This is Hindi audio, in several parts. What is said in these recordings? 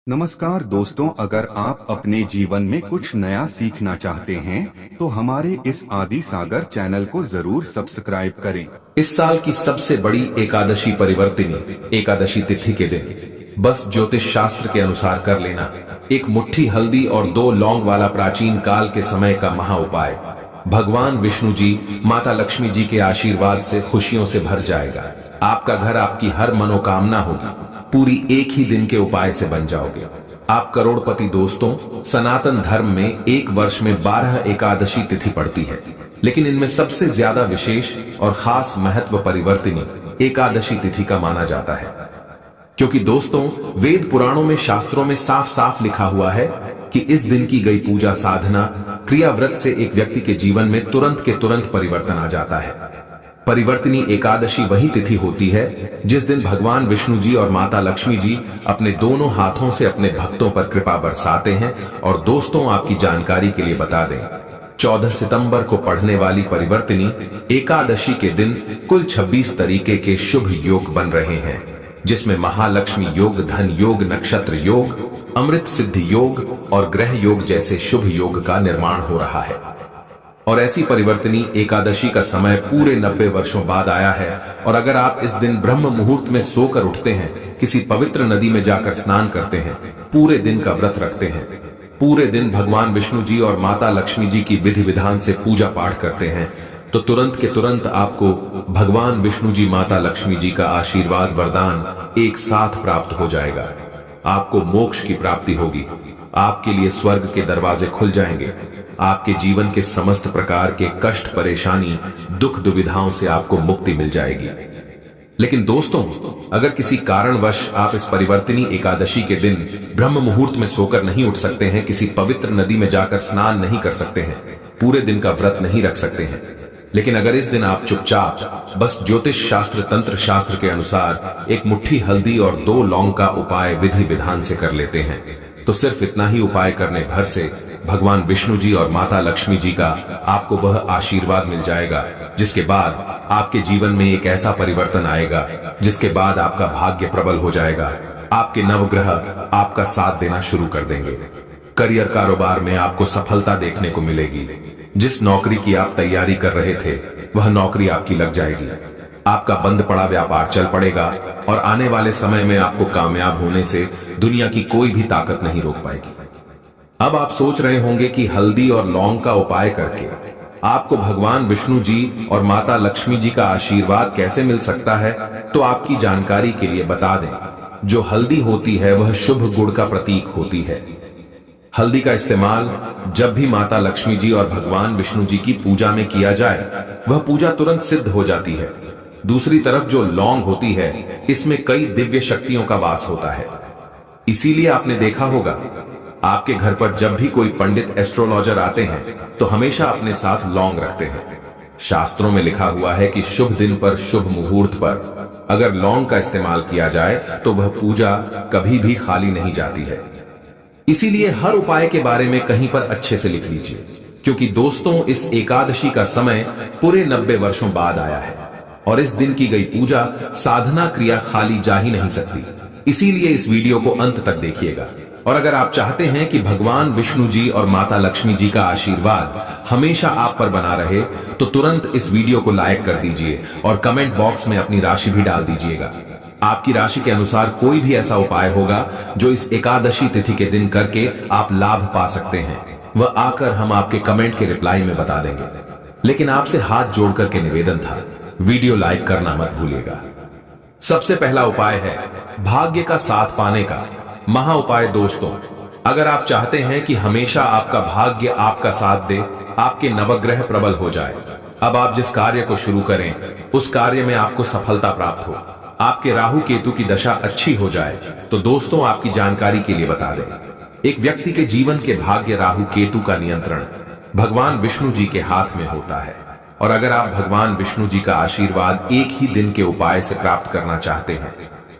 नमस्कार दोस्तों, अगर आप अपने जीवन में कुछ नया सीखना चाहते हैं तो हमारे इस आदि सागर चैनल को जरूर सब्सक्राइब करें। इस साल की सबसे बड़ी एकादशी परिवर्तिनी एकादशी तिथि के दिन बस ज्योतिष शास्त्र के अनुसार कर लेना एक मुट्ठी हल्दी और 2 लौंग वाला प्राचीन काल के समय का महा उपाय भगवान विष्णु जी माता लक्ष्मी जी के आशीर्वाद से खुशियों से भर जाएगा। आपका घर, आपकी हर मनोकामना होगी, पूरी एक ही दिन के उपाय से बन जाओगे। आप करोड़पति। दोस्तों, सनातन धर्म में एक वर्ष में 12 एकादशी तिथि पड़ती है, लेकिन इनमें सबसे ज्यादा विशेष और खास महत्व परिवर्तिनी एकादशी तिथि का माना जाता है। क्योंकि दोस्तों, वेद पुराणों में, शास्त्रों में साफ साफ लिखा हुआ है कि इस दिन की गई पूजा, साधना, क्रिया, व्रत से एक व्यक्ति के जीवन में तुरंत के तुरंत परिवर्तन आ जाता है। परिवर्तिनी एकादशी वही तिथि होती है जिस दिन भगवान विष्णु जी और माता लक्ष्मी जी अपने दोनों हाथों से अपने भक्तों पर कृपा बरसाते हैं। और दोस्तों, आपकी जानकारी के लिए बता दें, 14 सितंबर को पढ़ने वाली परिवर्तिनी एकादशी के दिन कुल 26 तरीके के शुभ योग बन रहे हैं, जिसमें महालक्ष्मी योग, धन योग, नक्षत्र योग, अमृत सिद्धि योग और ग्रह योग जैसे शुभ योग का निर्माण हो रहा है। और ऐसी परिवर्तिनी एकादशी का समय पूरे 90 वर्षों बाद आया है। और अगर आप इस दिन ब्रह्म मुहूर्त में सोकर उठते हैं, किसी पवित्र नदी में जाकर स्नान करते हैं, पूरे दिन का व्रत रखते हैं, पूरे दिन भगवान विष्णु जी और माता लक्ष्मी जी की विधि विधान से पूजा पाठ करते हैं, तो तुरंत के तुरंत आपको भगवान विष्णु जी, माता लक्ष्मी जी का आशीर्वाद, वरदान एक साथ प्राप्त हो जाएगा। आपको मोक्ष की प्राप्ति होगी, आपके लिए स्वर्ग के दरवाजे खुल जाएंगे, आपके जीवन के समस्त प्रकार के कष्ट, परेशानी, दुख, दुविधाओं से आपको मुक्ति मिल जाएगी। लेकिन दोस्तों, अगर किसी कारणवश आप इस परिवर्तिनी एकादशी के दिन ब्रह्म मुहूर्त में सोकर नहीं उठ सकते हैं, किसी पवित्र नदी में जाकर स्नान नहीं कर सकते हैं, पूरे दिन का व्रत नहीं रख सकते हैं, लेकिन अगर इस दिन आप चुपचाप बस ज्योतिष शास्त्र, तंत्र शास्त्र के अनुसार एक मुट्ठी हल्दी और 2 लौंग का उपाय विधि विधान से कर लेते हैं, तो सिर्फ इतना ही उपाय करने भर से भगवान विष्णु जी और माता लक्ष्मी जी का आपको वह आशीर्वाद मिल जाएगा, जिसके बाद आपके जीवन में एक ऐसा परिवर्तन आएगा जिसके बाद आपका भाग्य प्रबल हो जाएगा। आपके नवग्रह आपका साथ देना शुरू कर देंगे। करियर, कारोबार में आपको सफलता देखने को मिलेगी। जिस नौकरी की आप तैयारी कर रहे थे, वह नौकरी आपकी लग जाएगी। आपका बंद पड़ा व्यापार चल पड़ेगा और आने वाले समय में आपको कामयाब होने से दुनिया की कोई भी ताकत नहीं रोक पाएगी। अब आप सोच रहे होंगे कि हल्दी और लौंग का उपाय करके आपको भगवान विष्णु जी और माता लक्ष्मी जी का आशीर्वाद कैसे मिल सकता है। तो आपकी जानकारी के लिए बता दें, जो हल्दी होती है वह शुभ गुण का प्रतीक होती है। हल्दी का इस्तेमाल जब भी माता लक्ष्मी जी और भगवान विष्णु जी की पूजा में किया जाए, वह पूजा तुरंत सिद्ध हो जाती है। दूसरी तरफ जो लौंग होती है, इसमें कई दिव्य शक्तियों का वास होता है। इसीलिए आपने देखा होगा, आपके घर पर जब भी कोई पंडित, एस्ट्रोलॉजर आते हैं तो हमेशा अपने साथ लौंग रखते हैं। शास्त्रों में लिखा हुआ है कि शुभ दिन पर, शुभ मुहूर्त पर अगर लौंग का इस्तेमाल किया जाए तो वह पूजा कभी भी खाली नहीं जाती है। इसीलिए हर उपाय के बारे में कहीं पर अच्छे से लिख लीजिए, क्योंकि दोस्तों, इस एकादशी का समय पूरे 90 वर्षों बाद आया है और इस दिन की गई पूजा, साधना, क्रिया खाली जा ही नहीं सकती। इसीलिए इस वीडियो को अंत तक देखिएगा। और अगर आप चाहते हैं कि भगवान विष्णु जी और माता लक्ष्मी जी का आशीर्वाद हमेशा आप पर बना रहे, तो तुरंत इस वीडियो को लाइक कर दीजिए और कमेंट बॉक्स में अपनी राशि भी डाल दीजिएगा। आपकी राशि के अनुसार कोई भी ऐसा उपाय होगा जो इस एकादशी तिथि के दिन करके आप लाभ पा सकते हैं, वह आकर हम आपके कमेंट के रिप्लाई में बता देंगे। लेकिन आपसे हाथ जोड़ करके निवेदन था, वीडियो लाइक करना मत भूलिएगा। सबसे पहला उपाय है भाग्य का साथ पाने का महा उपाय। दोस्तों, अगर आप चाहते हैं कि हमेशा आपका भाग्य आपका साथ दे, आपके नवग्रह प्रबल हो जाए, अब आप जिस कार्य को शुरू करें उस कार्य में आपको सफलता प्राप्त हो, आपके राहु केतु की दशा अच्छी हो जाए, तो दोस्तों, आपकी जानकारी के लिए बता दें, एक व्यक्ति के जीवन के भाग्य, राहु केतु का नियंत्रण भगवान विष्णु जी के हाथ में होता है। और अगर आप भगवान विष्णु जी का आशीर्वाद एक ही दिन के उपाय से प्राप्त करना चाहते हैं,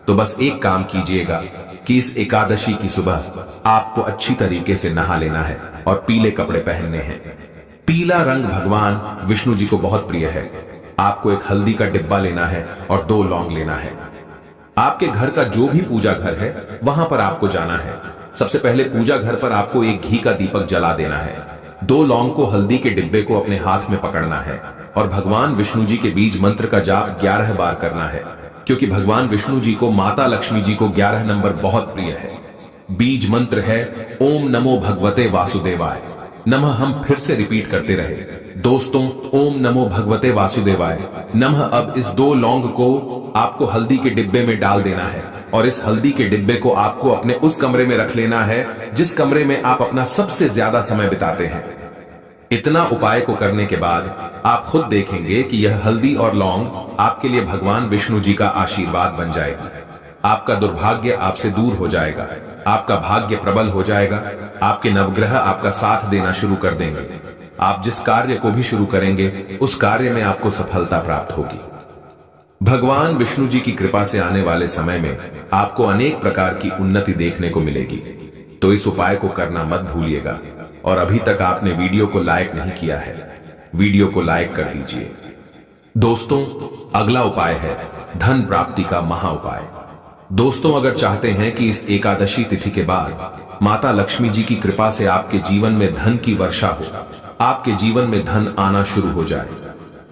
तो बस एक काम कीजिएगा कि इस एकादशी की सुबह आपको अच्छी तरीके से नहा लेना है और पीले कपड़े पहनने हैं। पीला रंग भगवान विष्णु जी को बहुत प्रिय है। आपको एक हल्दी का डिब्बा लेना है और 2 लौंग लेना है। आपके घर का जो भी पूजा घर है वहां पर आपको जाना है। सबसे पहले पूजा घर पर आपको एक घी का दीपक जला देना है। 2 लौंग को हल्दी के डिब्बे को अपने हाथ में पकड़ना है और भगवान विष्णु जी के बीज मंत्र का जाप 11 बार करना है, क्योंकि भगवान विष्णु जी को माता लक्ष्मी जी को 11 नंबर बहुत प्रिय है। बीज मंत्र है ओम नमो भगवते वासुदेवाय नमः। हम फिर से रिपीट करते रहे दोस्तों, ओम नमो भगवते वासुदेवाय नमः। अब इस 2 लौंग को आपको हल्दी के डिब्बे में डाल देना है और इस हल्दी के डिब्बे को आपको अपने उस कमरे में रख लेना है जिस कमरे में आप अपना सबसे ज्यादा समय बिताते हैं। इतना उपाय को करने के बाद आप खुद देखेंगे कि यह हल्दी और लौंग आपके लिए भगवान विष्णु जी का आशीर्वाद बन जाएगी। आपका दुर्भाग्य आपसे दूर हो जाएगा, आपका भाग्य प्रबल हो जाएगा, आपके नवग्रह आपका साथ देना शुरू कर देंगे। आप जिस कार्य को भी शुरू करेंगे उस कार्य में आपको सफलता प्राप्त होगी। भगवान विष्णु जी की कृपा से आने वाले समय में आपको अनेक प्रकार की उन्नति देखने को मिलेगी। तो इस उपाय को करना मत भूलिएगा। और अभी तक आपने वीडियो को लाइक नहीं किया है, वीडियो को लाइक कर दीजिए। दोस्तों, अगला उपाय है धन प्राप्ति का महा उपाय। दोस्तों, अगर चाहते हैं कि इस एकादशी तिथि के बाद माता लक्ष्मी जी की कृपा से आपके जीवन में धन की वर्षा हो, आपके जीवन में धन आना शुरू हो जाए,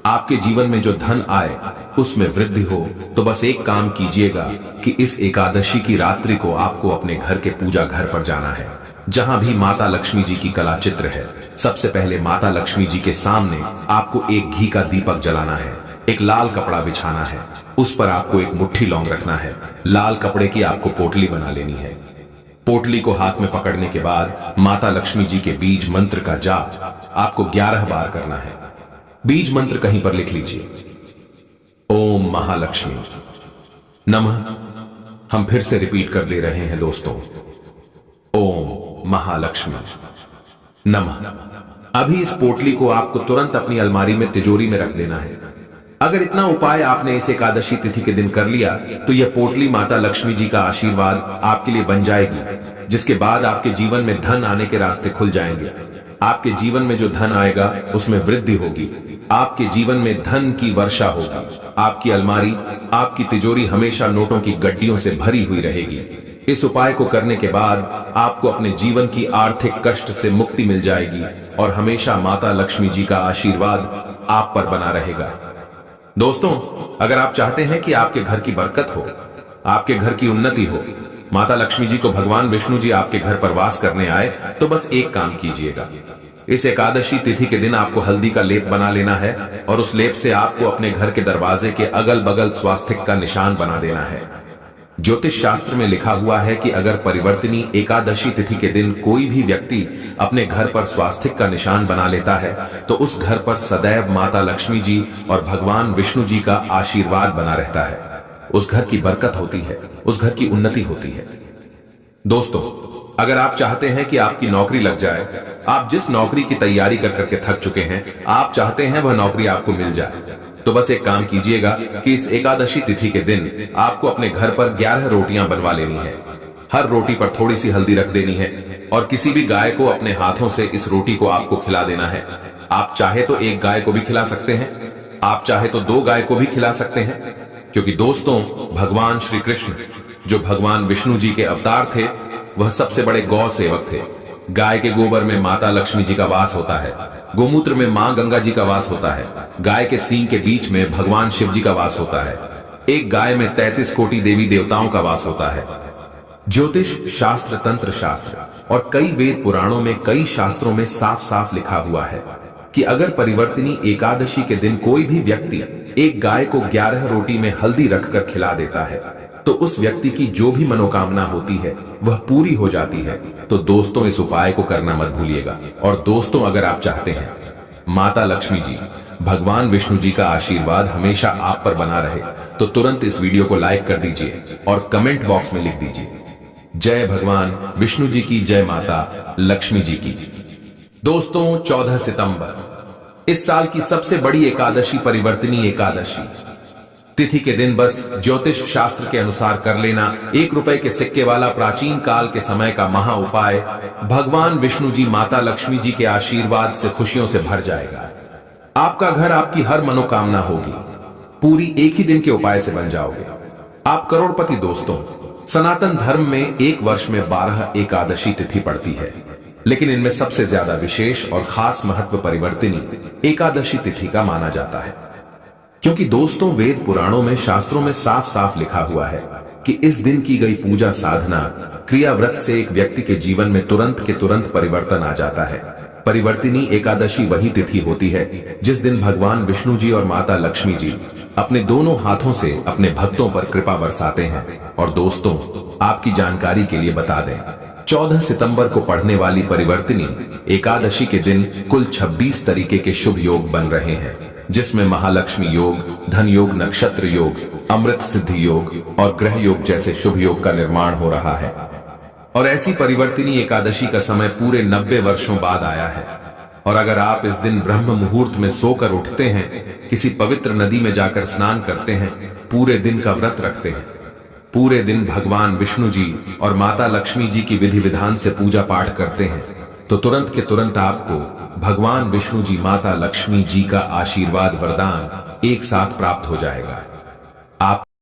आपके जीवन में जो धन आए उसमें वृद्धि हो, तो बस एक काम कीजिएगा कि इस एकादशी की रात्रि को आपको अपने घर के पूजा घर पर जाना है, जहां भी माता लक्ष्मी जी की कला चित्र है। सबसे पहले माता लक्ष्मी जी के सामने आपको एक घी का दीपक जलाना है, एक लाल कपड़ा बिछाना है, उस पर आपको एक मुट्ठी लौंग रखना है, लाल कपड़े की आपको पोटली बना लेनी है। पोटली को हाथ में पकड़ने के बाद माता लक्ष्मी जी के बीज मंत्र का जाप आपको 11 बार करना है। बीज मंत्र कहीं पर लिख लीजिए, ओम महालक्ष्मी नमः। हम फिर से रिपीट कर दे रहे हैं दोस्तों, ओम महालक्ष्मी नमः। अभी इस पोटली को आपको तुरंत अपनी अलमारी में तिजोरी में रख देना है। अगर इतना उपाय आपने इस एकादशी तिथि के दिन कर लिया तो यह पोटली माता लक्ष्मी जी का आशीर्वाद आपके लिए बन जाएगी, जिसके बाद आपके जीवन में धन आने के रास्ते खुल जाएंगे। आपके जीवन में जो धन आएगा उसमें वृद्धि होगी, आपके जीवन में धन की वर्षा होगी, आपकी अलमारी, आपकी तिजोरी हमेशा नोटों की गड्डियों से भरी हुई रहेगी। इस उपाय को करने के बाद आपको अपने जीवन की आर्थिक कष्ट से मुक्ति मिल जाएगी और हमेशा माता लक्ष्मी जी का आशीर्वाद आप पर बना रहेगा। दोस्तों, अगर आप चाहते हैं कि आपके घर की बरकत हो, आपके घर की उन्नति हो, माता लक्ष्मी जी को भगवान विष्णु जी आपके घर पर वास करने आए, तो बस एक काम कीजिएगा। इस एकादशी तिथि के दिन आपको हल्दी का लेप बना लेना है और उस लेप से आपको अपने घर के दरवाजे के अगल बगल स्वास्तिक का निशान बना देना है। ज्योतिष शास्त्र में लिखा हुआ है कि अगर परिवर्तनी एकादशी तिथि के दिन कोई भी व्यक्ति अपने घर पर स्वास्तिक का निशान बना लेता है तो उस घर पर सदैव माता लक्ष्मी जी और भगवान विष्णु जी का आशीर्वाद बना रहता है। उस घर की बरकत होती है, उस घर की उन्नति होती है। दोस्तों, अगर आप चाहते हैं कि आपकी नौकरी लग जाए, आप जिस नौकरी की तैयारी कर करके थक चुके हैं, आप चाहते हैं वह नौकरी आपको मिल जाए, तो बस एक काम कीजिएगा कि इस एकादशी तिथि के दिन आपको अपने घर पर 11 रोटियां बनवा लेनी है। हर रोटी पर थोड़ी सी हल्दी रख देनी है और किसी भी गाय को अपने हाथों से इस रोटी को आपको खिला देना है। आप चाहे तो एक गाय को भी खिला सकते हैं, आप चाहे तो 2 गाय को भी खिला सकते हैं, क्योंकि दोस्तों, भगवान श्री कृष्ण जो भगवान विष्णु जी के अवतार थे, वह सबसे बड़े गौ सेवक थे। गाय के गोबर में माता लक्ष्मी जी का वास होता है, गोमूत्र में मां गंगा जी का वास होता है, गाय के सींग के बीच में भगवान शिव जी का वास होता है, एक गाय में 33 कोटि देवी देवताओं का वास होता है। ज्योतिष शास्त्र, तंत्र शास्त्र और कई वेद पुराणों में, कई शास्त्रों में साफ साफ लिखा हुआ है कि अगर परिवर्तनी एकादशी के दिन कोई भी व्यक्ति एक गाय को 11 रोटी में हल्दी रखकर खिला देता है तो उस व्यक्ति की जो भी मनोकामना होती है वह पूरी हो जाती है। तो दोस्तों, इस उपाय को करना मत भूलिएगा। और दोस्तों, अगर आप चाहते हैं माता लक्ष्मी जी, भगवान विष्णु जी का आशीर्वाद हमेशा आप पर बना रहे, तो तुरंत इस वीडियो को लाइक कर दीजिए और कमेंट बॉक्स में लिख दीजिए, जय भगवान विष्णु जी की, जय माता लक्ष्मी जी की। दोस्तों, 14 सितंबर इस साल की सबसे बड़ी एकादशी, परिवर्तनी एकादशी तिथि के दिन बस ज्योतिष शास्त्र के अनुसार कर लेना 1 रुपए के सिक्के वाला प्राचीन काल के समय का महा उपाय भगवान विष्णु जी, माता लक्ष्मी जी के आशीर्वाद से खुशियों से भर जाएगा। आपका घर, आपकी हर मनोकामना होगी, पूरी एक ही दिन के उपाय से बन जाओगे। आप करोड़पति दोस्तों, सनातन धर्म में एक वर्ष में 12 एकादशी तिथि पड़ती है, लेकिन इनमें सबसे ज्यादा विशेष और खास महत्व परिवर्तिनी एकादशी तिथि का माना जाता है। क्योंकि दोस्तों, वेद पुराणों में, शास्त्रों में साफ साफ लिखा हुआ है कि इस दिन की गई पूजा, साधना, क्रिया, व्रत से एक व्यक्ति के जीवन में तुरंत के तुरंत परिवर्तन आ जाता है। परिवर्तिनी एकादशी वही तिथि होती है जिस दिन भगवान विष्णु जी और माता लक्ष्मी जी अपने दोनों हाथों से अपने भक्तों पर कृपा बरसाते हैं। और दोस्तों, आपकी जानकारी के लिए बता दें, 14 सितंबर को पढ़ने वाली परिवर्तिनी एकादशी के दिन कुल 26 तरीके के शुभ योग बन रहे हैं, जिसमें महालक्ष्मी योग, धन योग, नक्षत्र योग, अमृत सिद्धि योग और ग्रह योग जैसे शुभ योग का निर्माण हो रहा है। और ऐसी परिवर्तिनी एकादशी का समय पूरे 90 वर्षों बाद आया है। और अगर आप इस दिन ब्रह्म मुहूर्त में सोकर उठते हैं, किसी पवित्र नदी में जाकर स्नान करते हैं, पूरे दिन का व्रत रखते हैं, पूरे दिन भगवान विष्णु जी और माता लक्ष्मी जी की विधि विधान से पूजा पाठ करते हैं, तो तुरंत के तुरंत आपको भगवान विष्णु जी, माता लक्ष्मी जी का आशीर्वाद, वरदान एक साथ प्राप्त हो जाएगा।